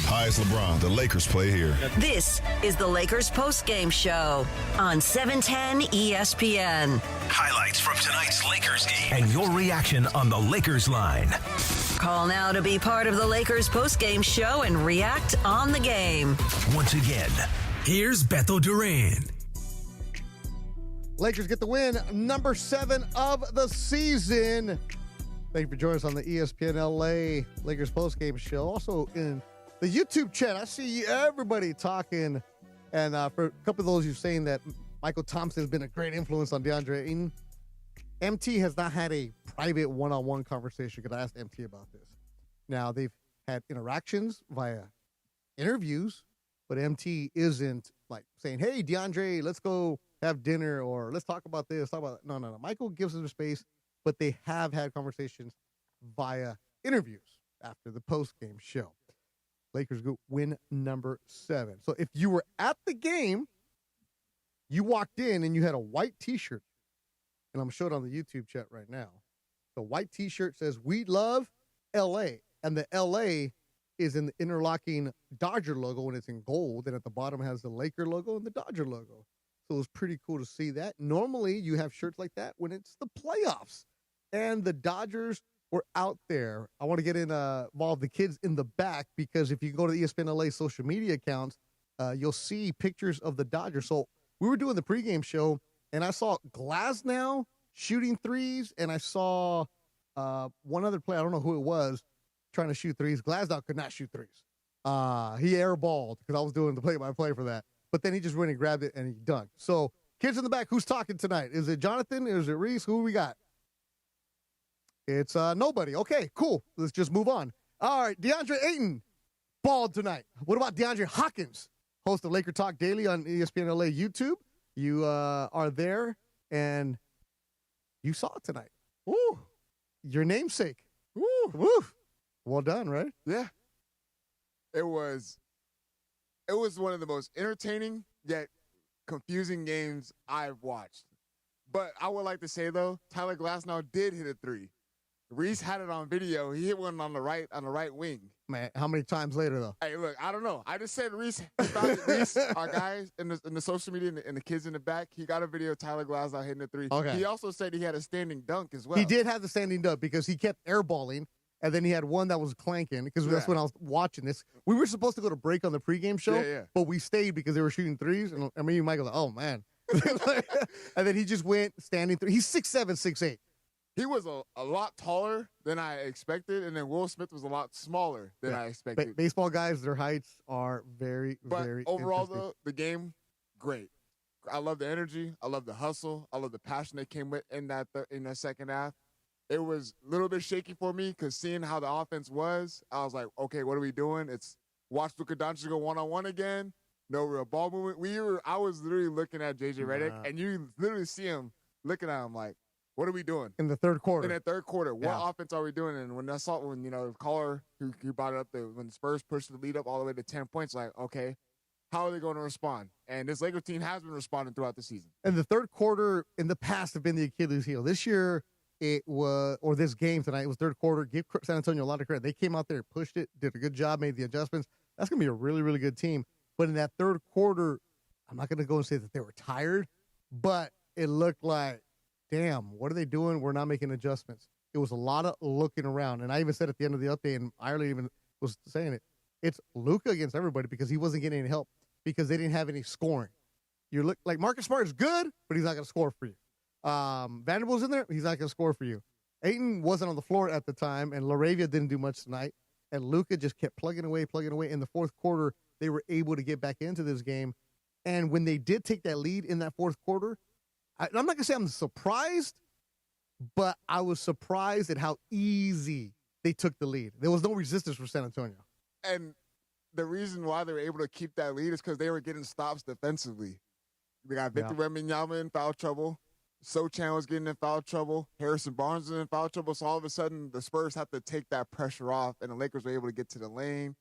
Hi, it's LeBron. The Lakers play here. This is the Lakers postgame show on 710 ESPN. Highlights from tonight's Lakers game and your reaction on the Lakers line. Call now to be part of the Lakers postgame show and react on the game. Once again, here's Beto Duran. Lakers get the win, number 7 of the season. Thank you for joining us on the ESPN LA Lakers postgame show. Also in the YouTube chat, I see everybody talking. And for a couple of those you saying that Michael Thompson has been a great influence on DeAndre Ayton, MT has not had a private one-on-one conversation. Could I ask MT about this? Now, they've had interactions via interviews, but MT isn't like saying, hey, DeAndre, let's go have dinner or let's talk about this, talk about that. No. Michael gives them space, but they have had conversations via interviews after the post-game show. Lakers go win number 7. So if you were at the game, you walked in and you had a white T-shirt, and I'm going to show it on the YouTube chat right now. The white T-shirt says, "We love L.A." And the L.A. is in the interlocking Dodger logo, and it's in gold. And at the bottom has the Laker logo and the Dodger logo. So it was pretty cool to see that. Normally, you have shirts like that when it's the playoffs. And the Dodgers were out there. I want to get involved the kids in the back, because if you go to the ESPN LA social media accounts, you'll see pictures of the Dodgers. So we were doing the pregame show, and I saw Glasnow shooting threes, and I saw one other player, I don't know who it was, trying to shoot threes. Glasnow could not shoot threes. He airballed because I was doing the play-by-play for that. But then he just went and grabbed it, and he dunked. So kids in the back, who's talking tonight? Is it Jonathan? Is it Reese? Who we got? It's nobody. Okay, cool. Let's just move on. All right, DeAndre Ayton balled tonight. What about DeAndre Hopkins, host of Laker Talk Daily on ESPN LA YouTube? You are there, and you saw it tonight. Woo! Your namesake. Woo! Woo! Well done, right? Yeah. It was one of the most entertaining yet confusing games I've watched. But I would like to say, though, Tyler Glasnow did hit a 3. Reese had it on video. He hit one on the right wing. Man, how many times later, though? Hey, look, I don't know. I just said Reese, our guys in the social media and the kids in the back, he got a video of Tyler Glasnow hitting a 3. Okay. He also said he had a standing dunk as well. He did have the standing dunk because he kept airballing, and then he had one that was clanking, because that's when I was watching this. We were supposed to go to break on the pregame show, but we stayed because they were shooting threes, and me and Michael were like, oh, man. And then he just went standing through. He's 6'7", 6'8". He was a lot taller than I expected, and then Will Smith was a lot smaller than I expected. Baseball guys, their heights are very, very overall, though, the game, great. I love the energy. I love the hustle. I love the passion that came with in that second half. It was a little bit shaky for me because seeing how the offense was, I was like, okay, what are we doing? It's watch Luka Doncic go one-on-one again. No real ball movement. I was literally looking at JJ Redick, and you literally see him looking at him like, What are we doing in the third quarter? In the third quarter, what offense are we doing? And when I saw the caller who brought it up, when the Spurs pushed the lead up all the way to 10 points, like, okay, how are they going to respond? And this Lakers team has been responding throughout the season. And the third quarter in the past have been the Achilles heel. This year, this game tonight, it was third quarter. Give San Antonio a lot of credit. They came out there, pushed it, did a good job, made the adjustments. That's going to be a really, really good team. But in that third quarter, I'm not going to go and say that they were tired, but it looked like, damn, what are they doing? We're not making adjustments. It was a lot of looking around. And I even said at the end of the update, and Ireland even was saying it, it's Luka against everybody because he wasn't getting any help because they didn't have any scoring. You look like Marcus Smart is good, but he's not going to score for you. Vanderbilt's in there, he's not going to score for you. Ayton wasn't on the floor at the time, and LaRavia didn't do much tonight. And Luka just kept plugging away. In the fourth quarter, they were able to get back into this game. And when they did take that lead in that fourth quarter, I'm not going to say I'm surprised, but I was surprised at how easy they took the lead. There was no resistance for San Antonio. And the reason why they were able to keep that lead is because they were getting stops defensively. We got Victor Wembanyama in foul trouble. Sochan was getting in foul trouble. Harrison Barnes was in foul trouble. So all of a sudden, the Spurs had to take that pressure off, and the Lakers were able to get to the lane.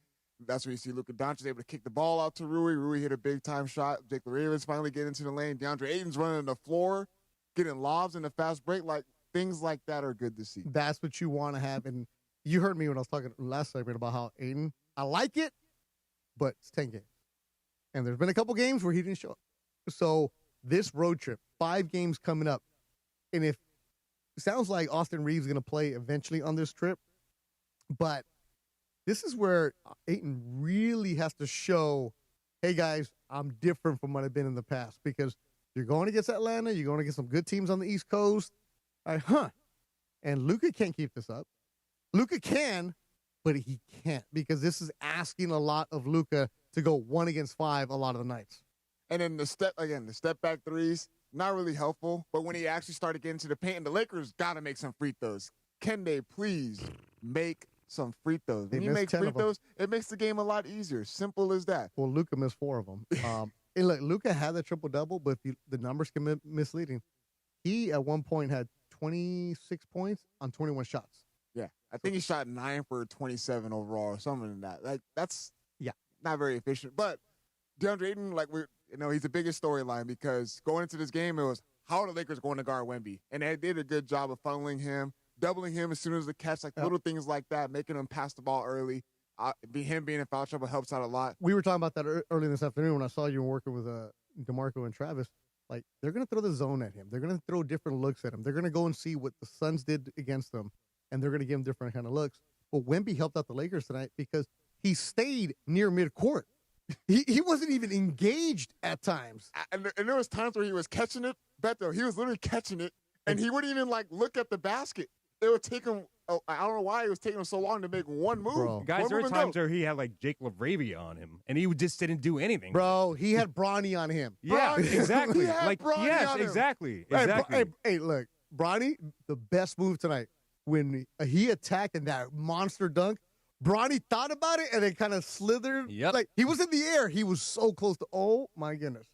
That's where you see Luka Doncic able to kick the ball out to Rui. Rui hit a big-time shot. Jake LaRavia finally getting into the lane. DeAndre Ayton's running the floor, getting lobs in the fast break. Like, things like that are good to see. That's what you want to have. And you heard me when I was talking last segment about how Ayton, I like it, but it's 10 games. And there's been a couple games where he didn't show up. So this road trip, 5 games coming up. And if it sounds like Austin Reeves is going to play eventually on this trip, but this is where Ayton really has to show, hey, guys, I'm different from what I've been in the past because you're going against Atlanta. You're going to get some good teams on the East Coast. And Luka can't keep this up. Luka can, but he can't because this is asking a lot of Luka to go 1 against 5 a lot of the nights. And then the step back threes, not really helpful. But when he actually started getting to the paint, and the Lakers got to make some free throws. Can they please make some free throws? When you make free throws, it makes the game a lot easier. Simple as that. Well, Luka missed 4 of them. And look, Luka had the triple-double, but the numbers can be misleading. He, at one point, had 26 points on 21 shots. Yeah. I think he shot 9 for 27 overall or something like that. Like, that's not very efficient. But DeAndre Ayton, he's the biggest storyline because going into this game, it was how are the Lakers going to guard Wemby? And they did a good job of funneling him, doubling him as soon as the catch, little things like that, making him pass the ball early. Him being in foul trouble helps out a lot. We were talking about that early this afternoon when I saw you working with DeMarco and Travis. Like, they're going to throw the zone at him. They're going to throw different looks at him. They're going to go and see what the Suns did against them, and they're going to give him different kind of looks. But Wemby helped out the Lakers tonight because he stayed near midcourt. He wasn't even engaged at times. And there was times where he was catching it, Beto. He was literally catching it, and he wouldn't even, look at the basket. It would take him, I don't know why it was taking him so long to make one move. Bro. Guys, there were times where he had, Jake LaRavia on him, and he just didn't do anything. Bro, he had Bronny on him. Yeah, exactly. Yes, exactly. Hey, look, Bronny, the best move tonight. When he attacked in that monster dunk, Bronny thought about it and then kind of slithered. Yep. Like, he was in the air. He was so close to, oh, my goodness.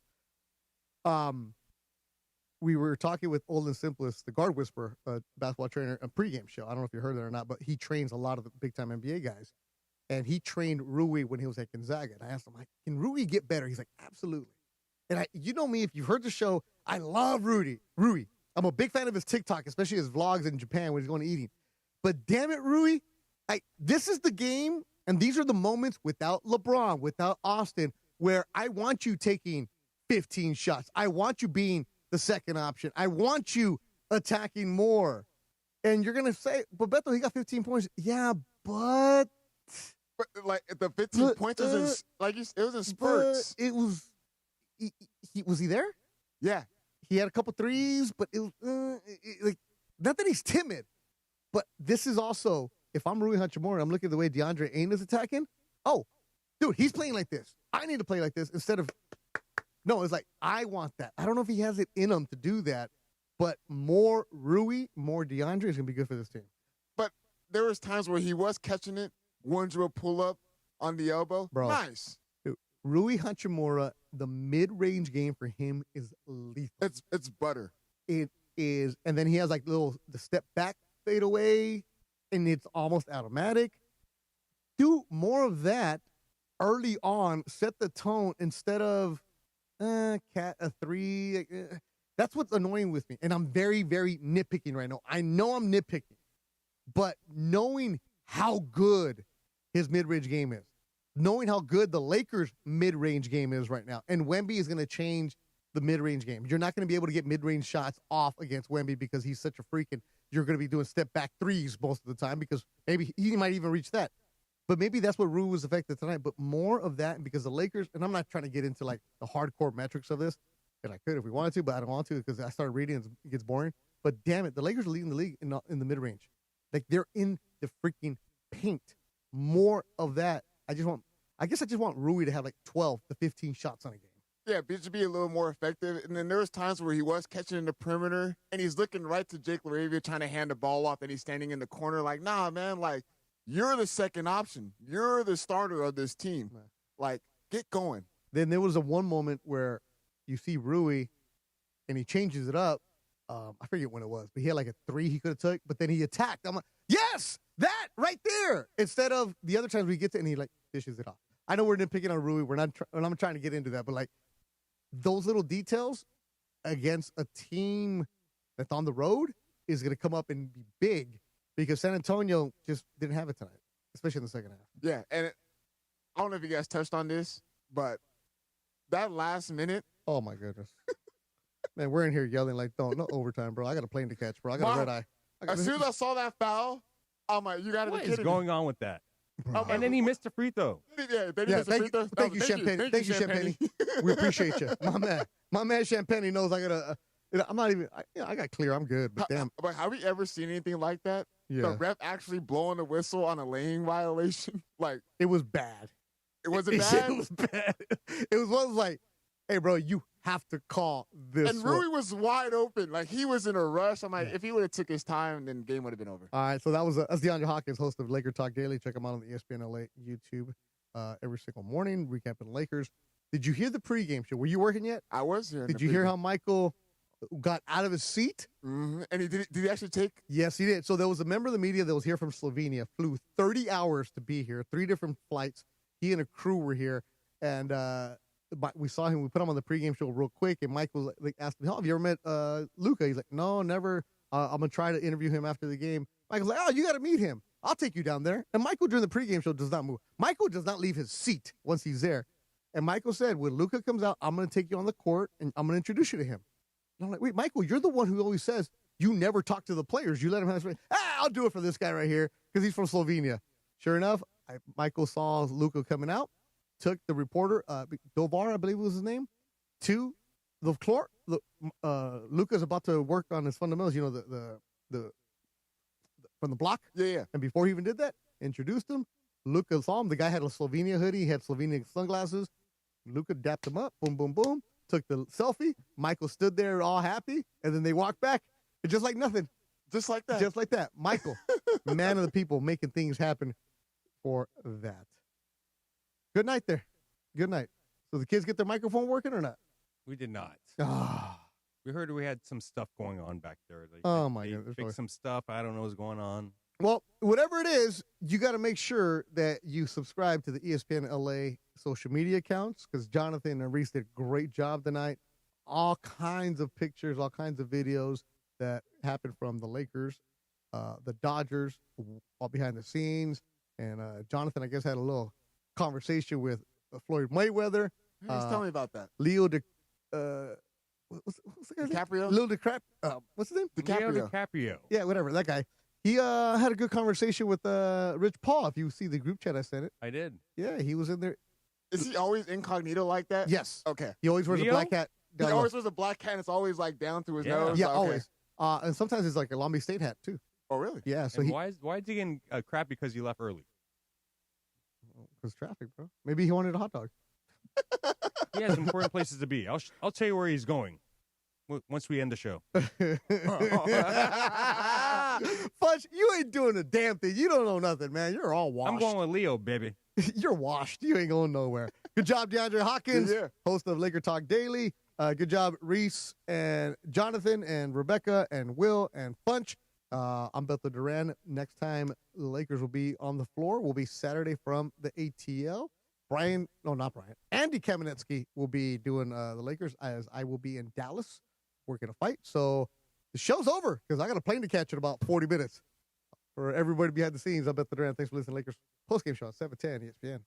We were talking with Olin Simplest, the guard whisperer, basketball trainer, a pregame show. I don't know if you heard that or not, but he trains a lot of the big-time NBA guys. And he trained Rui when he was at Gonzaga. And I asked him, can Rui get better? He's like, absolutely. And you know me, if you've heard the show, I love Rui. I'm a big fan of his TikTok, especially his vlogs in Japan when he's going to eating. But damn it, Rui, this is the game, and these are the moments without LeBron, without Austin, where I want you taking 15 shots. I want you being the second option. I want you attacking more. And you're going to say, but Beto, he got 15 points. Yeah, but the 15 points was it was in spurts. It was, was he there? Yeah. He had a couple threes, but it was, not that he's timid, but this is also, if I'm Rui Hachimura, I'm looking at the way DeAndre Ayton is attacking. Oh, dude, he's playing like this. I need to play like this instead of, no, it's like, I want that. I don't know if he has it in him to do that, but more Rui, more DeAndre is going to be good for this team. But there was times where he was catching it, one drill pull up on the elbow. Bro, nice. Dude, Rui Hachimura, the mid-range game for him is lethal. It's butter. is, and then he has like the step back fade away, and it's almost automatic. Do more of that early on. Set the tone instead of cat a 3. That's what's annoying with me, and I'm very, very nitpicking right now. I know I'm nitpicking, but knowing how good his mid-range game is, knowing how good the Lakers' mid-range game is right now, and Wemby is going to change the mid-range game. You're not going to be able to get mid-range shots off against Wemby because he's such a freak, and you're going to be doing step-back threes most of the time because maybe he might even reach that. But maybe that's what Rue was affected tonight. But more of that, because the Lakers, and I'm not trying to get into like the hardcore metrics of this, and I could if we wanted to, but I don't want to because I started reading and it gets boring. But damn it, the Lakers are leading the league in the mid-range. Like they're in the freaking paint. More of that. I guess I just want Rui to have like 12 to 15 shots on a game. Yeah, to be a little more effective. And then there was times where he was catching in the perimeter, and he's looking right to Jake LaRavia trying to hand the ball off, and he's standing in the corner like, nah, man, like, you're the second option. You're the starter of this team. Like, get going. Then there was one moment where you see Rui, and he changes it up. I forget when it was, but he had like a 3 he could have took, but then he attacked. I'm like, yes, that right there. Instead of the other times we get to, and he like dishes it off. I know we're nitpicking on Rui. I'm trying to get into that, but like those little details against a team that's on the road is going to come up and be big because San Antonio just didn't have it tonight, especially in the second half. Yeah, and I don't know if you guys touched on this, but that last minute. Oh, my goodness. Man, we're in here yelling like, no overtime, bro. I got a plane to catch, bro. I got a red eye. As soon as I saw that foul, I'm like, you got to be kidding me. What is going on with that? And then he missed a free throw. Yeah, then he missed a free throw. Thank you, Champagne. Thank you, Champagne. We appreciate you. My man Champagne knows I got to I'm not even I got clear. I'm good, but damn. But have we ever seen anything like that? Yeah. The ref actually blowing the whistle on a lane violation? Like, it was bad. It wasn't bad? It was bad. It was like, hey, bro, you have to call this. And Rui was wide open. Like, he was in a rush. I'm like, if he would have took his time, then the game would have been over. All right, so that's DeAndre Hawkins, host of Laker Talk Daily. Check him out on the ESPN LA YouTube every single morning, recapping the Lakers. Did you hear the pregame show? Were you working yet? I was here. Did you hear how Michael got out of his seat? Mm-hmm. And did he actually take? Yes, he did. So there was a member of the media that was here from Slovenia, flew 30 hours to be here, 3 different flights. He and a crew were here, and we saw him. We put him on the pregame show real quick, and Mike was like, asked me, "Oh, have you ever met Luka?" He's like, "No, never. I'm gonna try to interview him after the game." Michael's like, "Oh, you got to meet him. I'll take you down there." And Michael during the pregame show does not move. Michael does not leave his seat once he's there. And Michael said, "When Luka comes out, I'm gonna take you on the court and I'm gonna introduce you to him." And I'm like, "Wait, Michael, you're the one who always says you never talk to the players. You let him have his I'll do it for this guy right here because he's from Slovenia." Sure enough, Michael saw Luka coming out, took the reporter, Dovar, I believe was his name, to the floor. Luka's about to work on his fundamentals, you know, the from the block. Yeah. And before he even did that, introduced him. Luka saw him. The guy had a Slovenia hoodie. He had Slovenia sunglasses. Luka dapped him up. Boom, boom, boom. Took the selfie. Michael stood there all happy. And then they walked back. And just like nothing. Just like that. Just like that. Michael, man of the people, making things happen for that. Good night there. Good night. So the kids get their microphone working or not? We did not. Ah. We heard we had some stuff going on back there. Like, Oh, my goodness. Fixed some stuff. I don't know what's going on. Well, whatever it is, you got to make sure that you subscribe to the ESPN LA social media accounts because Jonathan and Reese did a great job tonight. All kinds of pictures, all kinds of videos that happened from the Lakers, the Dodgers, all behind the scenes. And Jonathan, I guess, had a little conversation with Floyd Mayweather. Tell me about that. Leo what's the guy's DiCaprio? name? Leo DiCaprio. What's his name? Leo DiCaprio. Yeah, whatever. That guy. He had a good conversation with Rich Paul. If you see the group chat I sent it. I did. Yeah, he was in there. Is he always incognito like that? Yes. Okay. He always wears a black hat. He always wears a black hat and it's always like down through his nose. Yeah, Okay. always. And sometimes it's like a Long Beach State hat too. Oh, really? Yeah. So And why is he getting crap because he left early? Because traffic, bro. Maybe he wanted a hot dog. He has important places to be. I'll tell you where he's going once we end the show. Fudge, you ain't doing a damn thing. You don't know nothing, man. You're all washed. I'm going with Leo, baby. You're washed. You ain't going nowhere. Good job, DeAndre Hawkins, host of Laker Talk Daily. Good job, Reese and Jonathan and Rebecca and Will and Funch. I'm Bethel Duran. Next time the Lakers will be on the floor will be Saturday from the ATL. Andy Kamenetsky will be doing the Lakers as I will be in Dallas working a fight. So the show's over because I got a plane to catch in about 40 minutes. For everybody behind the scenes, I'm Bethel Duran. Thanks for listening to Lakers postgame show at 710 ESPN.